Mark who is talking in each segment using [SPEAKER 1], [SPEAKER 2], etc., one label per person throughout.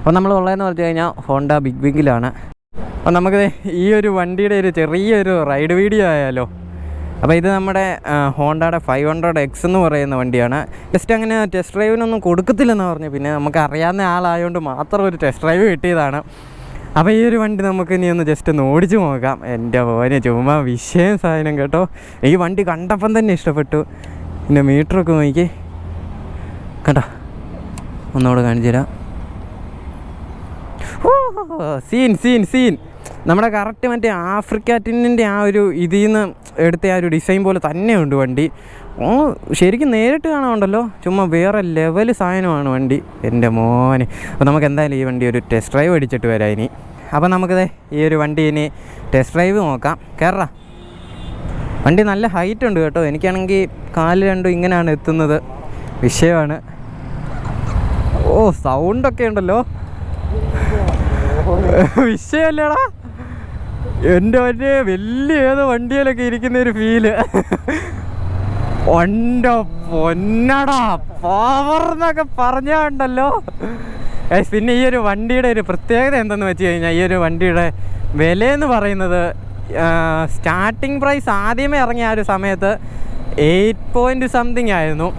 [SPEAKER 1] അപ്പോൾ നമ്മൾ ഉള്ളതെന്ന് പറഞ്ഞു കഴിഞ്ഞാൽ ഹോണ്ട ബിഗ് വിങ്ങിലാണ്. അപ്പോൾ നമുക്ക് ഈ ഒരു വണ്ടിയുടെ ഒരു ചെറിയൊരു റൈഡ് വീഡിയോ ആയാലോ. അപ്പോൾ ഇത് നമ്മുടെ ഹോണ്ടയുടെ 500X എന്ന് പറയുന്ന വണ്ടിയാണ്. ജസ്റ്റ് അങ്ങനെ ടെസ്റ്റ് ഡ്രൈവിനൊന്നും കൊടുക്കത്തില്ലെന്ന് പറഞ്ഞു. പിന്നെ നമുക്ക് അറിയാവുന്ന ആളായതുകൊണ്ട് മാത്രം ഒരു ടെസ്റ്റ് ഡ്രൈവ് കിട്ടിയതാണ്. അപ്പോൾ ഈ ഒരു വണ്ടി നമുക്ക് ഇനി ഒന്ന് ജസ്റ്റ് ഒന്ന് ഓടിച്ച് നോക്കാം. എൻ്റെ മോനെ ചുമ്മാ വിഷയം സാധനം കേട്ടോ. ഈ വണ്ടി കണ്ടപ്പം തന്നെ ഇഷ്ടപ്പെട്ടു. പിന്നെ മീറ്ററൊക്കെ നോക്കി കേട്ടോ, ഒന്നോട് കാണിച്ചു തരാം. സീൻ സീൻ സീൻ നമ്മുടെ കറക്റ്റ് മറ്റേ ആഫ്രിക്ക ടിന്നിൻ്റെ ആ ഒരു ഇതിൽ നിന്ന് എടുത്ത ആ ഒരു ഡിസൈൻ പോലെ തന്നെയുണ്ട് വണ്ടി. ശരിക്കും നേരിട്ട് കാണാനുണ്ടല്ലോ, ചുമ്മാ വേറെ ലെവൽ സാധനമാണ് വണ്ടി. എൻ്റെ മോനെ. അപ്പോൾ നമുക്ക് എന്തായാലും ഈ വണ്ടി ഒരു ടെസ്റ്റ് ഡ്രൈവ് അടിച്ചിട്ട് വരാം ഇനി. അപ്പോൾ നമുക്കത് ഈ ഒരു വണ്ടി ഇനി ടെസ്റ്റ് ഡ്രൈവ് നോക്കാം. കയറാം. വണ്ടി നല്ല ഹൈറ്റ് ഉണ്ട് കേട്ടോ. എനിക്കാണെങ്കിൽ കാല് രണ്ടും ഇങ്ങനെയാണ് എത്തുന്നത്. വിഷയമാണ്. ഓ സൗണ്ടൊക്കെ ഉണ്ടല്ലോ, വിഷയമല്ലേടാ. എൻ്റെ മറ്റേ വലിയ ഏതോ വണ്ടിയിലൊക്കെ ഇരിക്കുന്ന ഒരു ഫീല്. ഒൻ്റെ പൊന്നടാ പവർ എന്നൊക്കെ പറഞ്ഞുണ്ടല്ലോ. പിന്നെ ഈ ഒരു വണ്ടിയുടെ ഒരു പ്രത്യേകത എന്തെന്ന് വെച്ച് കഴിഞ്ഞാൽ, ഈ ഒരു വണ്ടിയുടെ വിലയെന്ന് പറയുന്നത് സ്റ്റാർട്ടിങ് പ്രൈസ് ആദ്യമേ ഇറങ്ങിയ ആ ഒരു സമയത്ത് 8 something ആയിരുന്നു.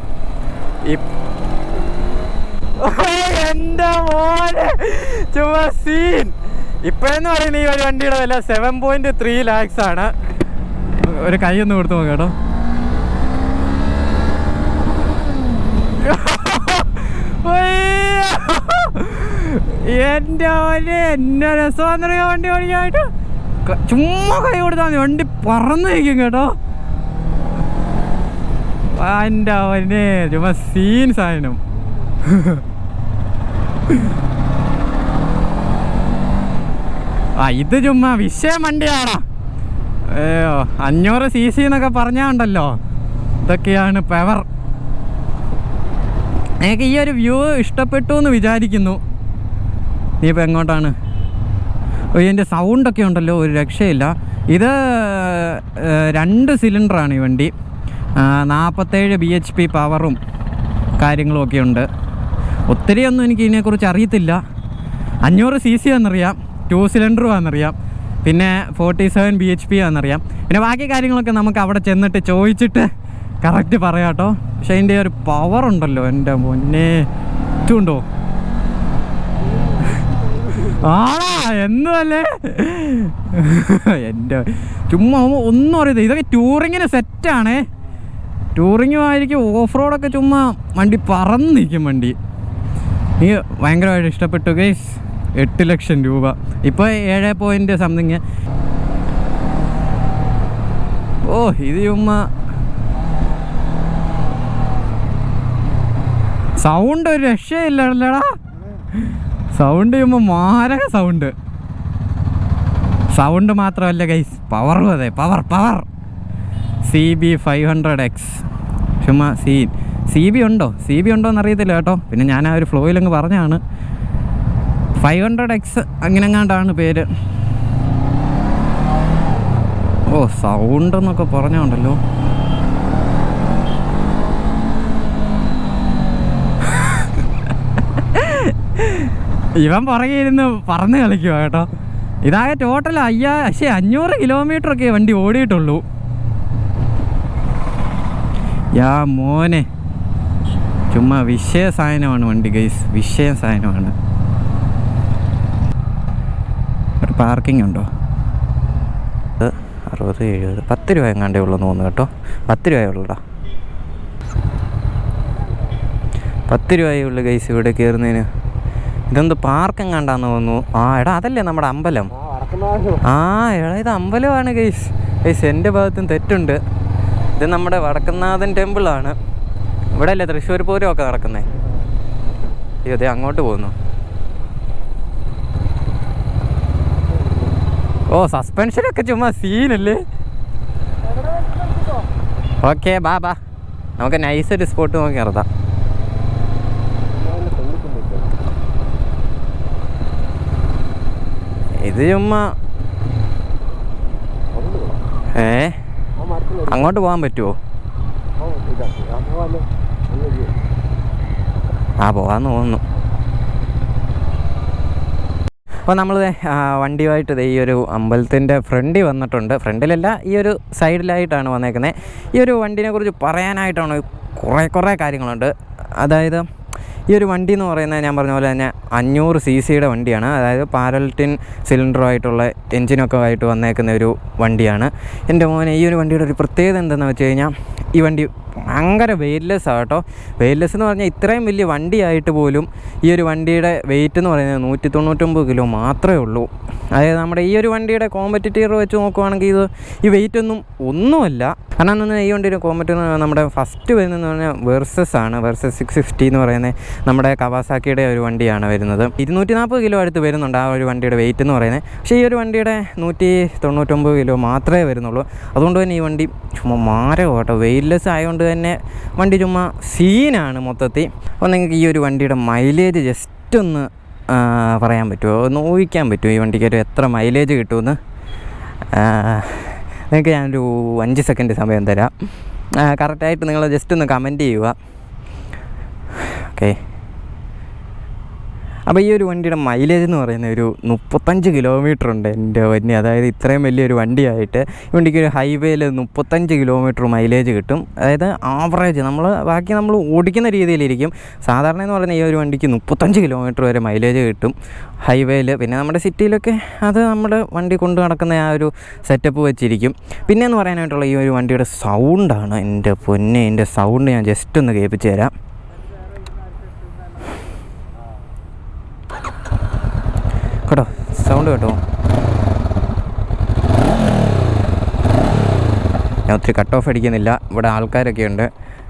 [SPEAKER 1] എൻ്റെ മോനെ ചുമ്മാ സീൻ. ഇപ്പോഴെന്ന് പറയുന്നത് ഈ ഒരു വണ്ടിയുടെ വില 7.3 lakhs ആണ്. ഒരു കൈ ഒന്ന് കൊടുത്തു നോക്കാം കേട്ടോ. എൻ്റെ മോനെ എന്നെ രസമാണെന്നറിയാം വണ്ടി ഓടിക്കാനായിട്ട്. ചുമ്മാ കൈ കൊടുത്താൽ മതി, വണ്ടി പറന്ന് നിൽക്കും കേട്ടോ. എൻ്റെ മോനെ ചുമ്മാ സീൻ സാധനം. ഇത് ചുമ്മാ വിഷയം വണ്ടിയാണോ. 500 cc എന്നൊക്കെ പറഞ്ഞാണ്ടല്ലോ. ഇതൊക്കെയാണ് പവർ. എനിക്ക് ഈ ഒരു വ്യൂ ഇഷ്ടപ്പെട്ടു എന്ന് വിചാരിക്കുന്നു. നീ ഇപ്പം എങ്ങോട്ടാണ്? ഇതിൻ്റെ സൗണ്ടൊക്കെ ഉണ്ടല്ലോ, ഒരു രക്ഷയില്ല. ഇത് 2 സിലിണ്ടറാണ് ഈ വണ്ടി. 47 bhp പവറും കാര്യങ്ങളും ഒക്കെ ഉണ്ട്. ഒത്തിരിയൊന്നും എനിക്ക് ഇതിനെക്കുറിച്ച് അറിയത്തില്ല. 500 cc ആണെന്നറിയാം, 2 സിലിണ്ടറും ആണെന്നറിയാം, പിന്നെ 47 bhp ആണെന്നറിയാം. പിന്നെ ബാക്കി കാര്യങ്ങളൊക്കെ നമുക്ക് അവിടെ ചെന്നിട്ട് ചോദിച്ചിട്ട് കറക്റ്റ് പറയാം കേട്ടോ. പക്ഷെ അതിൻ്റെ ഒരു പവർ ഉണ്ടല്ലോ, എൻ്റെ മുന്നേ ഇതുണ്ടോ ആടാ എന്നല്ലേ. എൻ്റെ ചുമ്മാ ഒന്നും അറിയത്തില്ല. ഇതൊക്കെ ടൂറിങ്ങിന് സെറ്റാണേ. ടൂറിങ്ങുമായിരിക്കും, ഓഫ് റോഡൊക്കെ ചുമ്മാ വണ്ടി പറന്ന് നിൽക്കും വണ്ടി. എനിക്ക് ഭയങ്കരമായിട്ട് ഇഷ്ടപ്പെട്ടു ഗൈസ്. 8 ലക്ഷം രൂപ. ഇപ്പോൾ 7 something. ഓ ഇത് ചുമ്മാ സൗണ്ട് ഒരു രക്ഷയില്ലടാ. സൗണ്ട് ചുമ്മാ മാരക സൗണ്ട് മാത്രമല്ല ഗൈസ്, പവറും അതെ. പവർ CB 500X ചുമ്മാ സീൻ. CB ഉണ്ടോയെന്ന് അറിയത്തില്ല കേട്ടോ. പിന്നെ ഞാൻ ആ ഒരു ഫ്ലോയിലങ്ങ് പറഞ്ഞാണ്. 500X അങ്ങനെങ്ങാണ്ടാണ് പേര്. ഓ സൗണ്ട് എന്നൊക്കെ പറഞ്ഞുണ്ടല്ലോ. ഇവൻ പുറകെ ഇരുന്ന് പറന്ന് കളിക്കുക കേട്ടോ. ഇതാകെ ടോട്ടൽ 500 കിലോമീറ്ററൊക്കെ വണ്ടി ഓടിയിട്ടുള്ളൂ. യാ മോനെ ചുമ്മാ വിഷയ സാധനമാണ് വണ്ടി ഗൈസ്, വിഷയ സാധനമാണ്. ഒരു പാർക്കിംഗ് ഉണ്ടോ? 60 70 10 രൂപ എങ്ങാണ്ടേ ഉള്ളൂ തോന്നുന്നു കേട്ടോ. 10 രൂപയുള്ളൂടാ, 10 രൂപയേ ഉള്ളൂ ഗൈസ് ഇവിടെ കയറുന്നതിന്. ഇതെന്ത് പാർക്ക് എങ്ങാണ്ടാന്ന് തോന്നുന്നു. എടാ അതല്ലേ നമ്മുടെ അമ്പലം. എടാ ഇത് അമ്പലമാണ് ഗൈസ്. എൻ്റെ ഭാഗത്തും തെറ്റുണ്ട്. ഇത് നമ്മുടെ വടക്കുന്നാഥൻ ടെമ്പിളാണ്. ഇവിടെ അല്ലേ തൃശ്ശൂർ പൂരമൊക്കെ നടക്കുന്നത്. അതെ അങ്ങോട്ട് പോകുന്നു. ഓ സസ്പെൻഷനൊക്കെ ചുമ്മാ സീനല്ലേ. ഓക്കെ ബാ നമുക്ക് നൈസൊരു സ്പോട്ട് നോക്കി ഇറങ്ങാം. ഇത് ചുമ്മാ അങ്ങോട്ട് പോകാൻ പറ്റുമോ? പോകാന്ന് തോന്നുന്നു. അപ്പോൾ നമ്മൾ വണ്ടിയുമായിട്ട് ഈ ഒരു അമ്പലത്തിൻ്റെ ഫ്രണ്ടിൽ വന്നിട്ടുണ്ട്. ഫ്രണ്ടിലല്ല, ഈ ഒരു സൈഡിലായിട്ടാണ് വന്നേക്കുന്നത്. ഈ ഒരു വണ്ടിനെ കുറിച്ച് പറയാനായിട്ടാണ് കുറേ കാര്യങ്ങളുണ്ട്. അതായത് ഈ ഒരു വണ്ടി എന്ന് പറയുന്നത് ഞാൻ പറഞ്ഞ പോലെ തന്നെ 500 cc വണ്ടിയാണ്. അതായത് പാരൽറ്റിൻ സിലിണ്ടറുമായിട്ടുള്ള എൻജിനൊക്കെ ആയിട്ട് വന്നേക്കുന്ന ഒരു വണ്ടിയാണ്. എൻ്റെ മോനെ, ഈ ഒരു വണ്ടിയുടെ ഒരു പ്രത്യേകത എന്താണെന്ന് വെച്ച് കഴിഞ്ഞാൽ ഈ വണ്ടി ഭയങ്കര വെയ്റ്റ്ലെസ് ആട്ടോ. വെയ്റ്റ്ലെസ് എന്ന് പറഞ്ഞാൽ ഇത്രയും വലിയ വണ്ടിയായിട്ട് പോലും ഈ ഒരു വണ്ടിയുടെ വെയിറ്റ് എന്ന് പറയുന്നത് 199 കിലോ മാത്രമേ ഉള്ളൂ. അതായത് നമ്മുടെ ഈ ഒരു വണ്ടിയുടെ കോമ്പറ്റീറ്റർ വെച്ച് നോക്കുവാണെങ്കിൽ ഈ വെയിറ്റ് ഒന്നുമല്ല. കാരണം എന്നാൽ ഈ വണ്ടിയുടെ കോമ്പറ്റീറ്റർ നമ്മുടെ ഫസ്റ്റ് വരുന്നതെന്ന് പറഞ്ഞാൽ വെർസസ് ആണ്. വെർസസ് 650 എന്ന് പറയുന്നത് നമ്മുടെ കവാസാക്കിയുടെ ഒരു വണ്ടിയാണ് വരുന്നത്. 240 കിലോ അടുത്ത് വരുന്നുണ്ട് ആ ഒരു വണ്ടിയുടെ വെയിറ്റ് എന്ന് പറയുന്നത്. പക്ഷേ ഈ ഒരു വണ്ടിയുടെ 199 കിലോ മാത്രമേ വരുന്നുള്ളൂ. അതുകൊണ്ട് തന്നെ ഈ വണ്ടി ചുമ്മാ മാരോ കേട്ടോ. വെയ്റ്റ്ലെസ് ആയതുകൊണ്ട് തന്നെ വണ്ടി ചുമ്മാ സീനാണ് മൊത്തത്തിൽ. അപ്പോൾ നിങ്ങൾക്ക് ഈ ഒരു വണ്ടിയുടെ മൈലേജ് ജസ്റ്റ് ഒന്ന് പറയാൻ പറ്റുമോ, ഒന്ന് ഊഹിക്കാൻ പറ്റുമോ ഈ വണ്ടിക്ക് ഒരു എത്ര മൈലേജ് കിട്ടുമെന്ന്? നിങ്ങൾക്ക് ഞാനൊരു 5 സെക്കൻഡ് സമയം തരാം. കറക്റ്റായിട്ട് നിങ്ങൾ ജസ്റ്റ് ഒന്ന് കമൻറ്റ് ചെയ്യുക. ഓക്കെ, അപ്പോൾ ഈ ഒരു വണ്ടിയുടെ മൈലേജ് എന്ന് പറയുന്നത് ഒരു 35 കിലോമീറ്റർ ഉണ്ട് എൻ്റെ വണ്ടി. അതായത് ഇത്രയും വലിയൊരു വണ്ടിയായിട്ട് ഈ വണ്ടിക്ക് ഒരു ഹൈവേയിൽ 35 കിലോമീറ്റർ മൈലേജ് കിട്ടും. അതായത് ആവറേജ് നമ്മൾ ഓടിക്കുന്ന രീതിയിലിരിക്കും. സാധാരണ എന്ന് പറയുന്നത് ഈ ഒരു വണ്ടിക്ക് 35 കിലോമീറ്റർ വരെ മൈലേജ് കിട്ടും ഹൈവേയിൽ. പിന്നെ നമ്മുടെ സിറ്റിയിലൊക്കെ അത് നമ്മുടെ വണ്ടി കൊണ്ട് നടക്കുന്ന ആ ഒരു സെറ്റപ്പ് വെച്ചിരിക്കും. പിന്നെ എന്ന് പറയാനായിട്ടുള്ള ഈ ഒരു വണ്ടിയുടെ സൗണ്ടാണ് എൻ്റെ പൊന്നെ. എൻ്റെ സൗണ്ട് ഞാൻ ജസ്റ്റ് ഒന്ന് കേൾപ്പിച്ച് തരാം കേട്ടോ. സൗണ്ട് കേട്ടോ. ഞാൻ ഒത്തിരി കട്ട് ഓഫ് അടിക്കുന്നില്ല, ഇവിടെ ആൾക്കാരൊക്കെ ഉണ്ട്.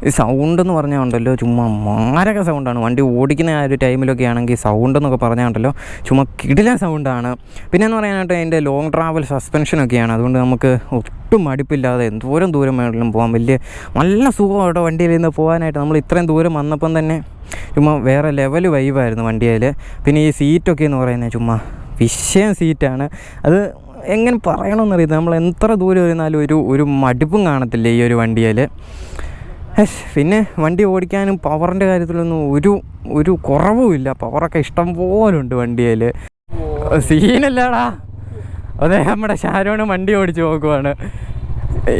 [SPEAKER 1] ഈ സൗണ്ട് എന്ന് പറഞ്ഞാൽ ഉണ്ടല്ലോ ചുമ്മാ മാരക സൗണ്ടാണ്. വണ്ടി ഓടിക്കുന്ന ആ ഒരു ടൈമിലൊക്കെ ആണെങ്കിൽ സൗണ്ട് എന്നൊക്കെ പറഞ്ഞാൽ ഉണ്ടല്ലോ ചുമ്മാ കിടിലൻ സൗണ്ടാണ്. പിന്നെ എന്ന് പറയാനായിട്ട് അതിൻ്റെ ലോങ് ട്രാവൽ സസ്പെൻഷനൊക്കെയാണ്. അതുകൊണ്ട് നമുക്ക് ഒട്ടും മടുപ്പില്ലാതെ എന്തോരം ദൂരം വേണമെങ്കിലും പോകാൻ നല്ല സുഖമായിട്ടോ വണ്ടിയിൽ നിന്ന് പോകാനായിട്ട്. നമ്മൾ ഇത്രയും ദൂരം വന്നപ്പം തന്നെ ചുമ്മാ വേറെ ലെവൽ വൈബായിരുന്നു വണ്ടിയിൽ. പിന്നെ ഈ സീറ്റൊക്കെ എന്ന് പറയുന്നത് ചുമ്മാ വിഷയം സീറ്റാണ്. അത് എങ്ങനെ പറയണമെന്നറിയില്ല. നമ്മൾ എത്ര ദൂരം ഇരുന്നാലും ഒരു മടുപ്പും കാണത്തില്ല ഈ ഒരു വണ്ടിയിൽ. പിന്നെ വണ്ടി ഓടിക്കാനും പവറിൻ്റെ കാര്യത്തിലൊന്നും ഒരു കുറവുമില്ല. പവറൊക്കെ ഇഷ്ടം പോലെ ഉണ്ട് വണ്ടിയിൽ. സീനല്ലാടാ. അതെ, നമ്മുടെ ഷാരോണ് വണ്ടി ഓടിച്ച് നോക്കുവാണ്.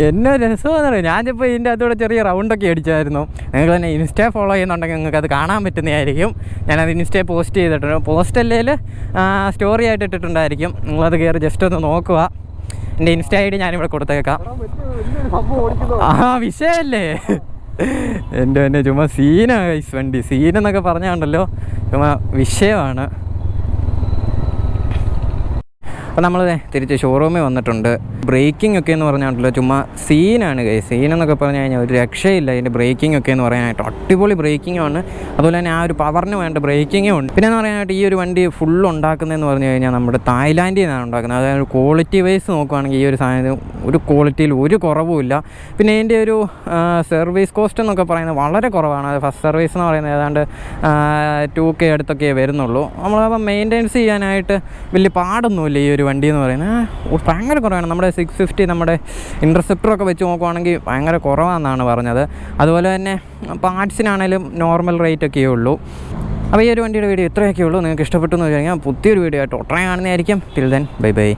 [SPEAKER 1] എന്നെ രസമെന്ന് പറയും. ഞാനിപ്പോൾ ഇതിൻ്റെ അകത്തൂടെ ചെറിയ റൗണ്ടൊക്കെ അടിച്ചായിരുന്നു. നിങ്ങൾ തന്നെ ഇൻസ്റ്റ ഫോളോ ചെയ്യുന്നുണ്ടെങ്കിൽ നിങ്ങൾക്ക് അത് കാണാൻ പറ്റുന്നതായിരിക്കും. ഞാനത് ഇൻസ്റ്റ പോസ്റ്റ് ചെയ്തിട്ടുണ്ട്. പോസ്റ്റ് അല്ലെങ്കിൽ സ്റ്റോറി ആയിട്ട് ഇട്ടിട്ടുണ്ടായിരിക്കും. നിങ്ങളത് കയറി ജസ്റ്റ് ഒന്ന് നോക്കുക. എൻ്റെ ഇൻസ്റ്റ ID ഞാനിവിടെ കൊടുത്തേക്കാം. വിഷയമല്ലേ എൻ്റെ തന്നെ. ചുമ്മാ സീനാണ് ഈ വണ്ടി. സീനെന്നൊക്കെ പറഞ്ഞാണ്ടല്ലോ ചുമ്മാ വിഷയമാണ്. അപ്പോൾ നമ്മൾ തിരിച്ച് ഷോറൂമിൽ വന്നിട്ടുണ്ട്. ബ്രേക്കിംഗ് ഒക്കെ എന്ന് പറഞ്ഞാൽ ചുമ്മാ സീനാണ്. സീനെന്നൊക്കെ പറഞ്ഞു കഴിഞ്ഞാൽ ഒരു രക്ഷയില്ല. അതിൻ്റെ ബ്രേക്കിംഗ് ഒക്കെ എന്ന് പറയാനായിട്ട് അടിപൊളി ബ്രേക്കിങ്ങുമാണ്. അതുപോലെ തന്നെ ആ ഒരു പവറിന് വേണ്ട ബ്രേക്കിങ്ങും ഉണ്ട്. പിന്നെ എന്ന് പറയാനായിട്ട് ഈ ഒരു വണ്ടി ഫുൾ ഉണ്ടാക്കുന്നതെന്ന് പറഞ്ഞു കഴിഞ്ഞാൽ നമ്മുടെ തായ്ലാൻഡിൽ നിന്നാണ് ഉണ്ടാക്കുന്നത്. അതായത് ക്വാളിറ്റി വൈസ് നോക്കുകയാണെങ്കിൽ ഈ ഒരു സാധനം ഒരു ക്വാളിറ്റിയിൽ ഒരു കുറവുമില്ല. പിന്നെ ഇതിൻ്റെ ഒരു സർവീസ് കോസ്റ്റ് എന്നൊക്കെ പറയുന്നത് വളരെ കുറവാണ്. അത് ഫസ്റ്റ് സർവീസ് എന്ന് പറയുന്നത് ഏതാണ്ട് 2K അടുത്തൊക്കെ വരുന്നുള്ളൂ. നമ്മളപ്പോൾ മെയിൻ്റെനൻസ് ചെയ്യാനായിട്ട് വലിയ പാടൊന്നുമില്ല ഈ ഒരു വണ്ടി എന്ന് പറയുന്നത്. ഭയങ്കര കുറവാണ്. നമ്മുടെ 650 നമ്മുടെ ഇൻ്റർസെപ്റ്ററൊക്കെ വെച്ച് നോക്കുവാണെങ്കിൽ ഭയങ്കര കുറവാണെന്നാണ് പറഞ്ഞത്. അതുപോലെ തന്നെ പാർട്സിനാണേലും നോർമൽ റേറ്റൊക്കെയേ ഉള്ളൂ. അപ്പോൾ ഈ ഒരു വണ്ടിയുടെ വീഡിയോ ഇത്രയൊക്കെ ഉള്ളൂ. നിങ്ങൾക്ക് ഇഷ്ടപ്പെട്ടു എന്ന് വെച്ച് കഴിഞ്ഞാൽ പുതിയൊരു വീഡിയോ ആയിട്ട് ഒട്ടനെ കാണുന്നതായിരിക്കും. Till then bye by.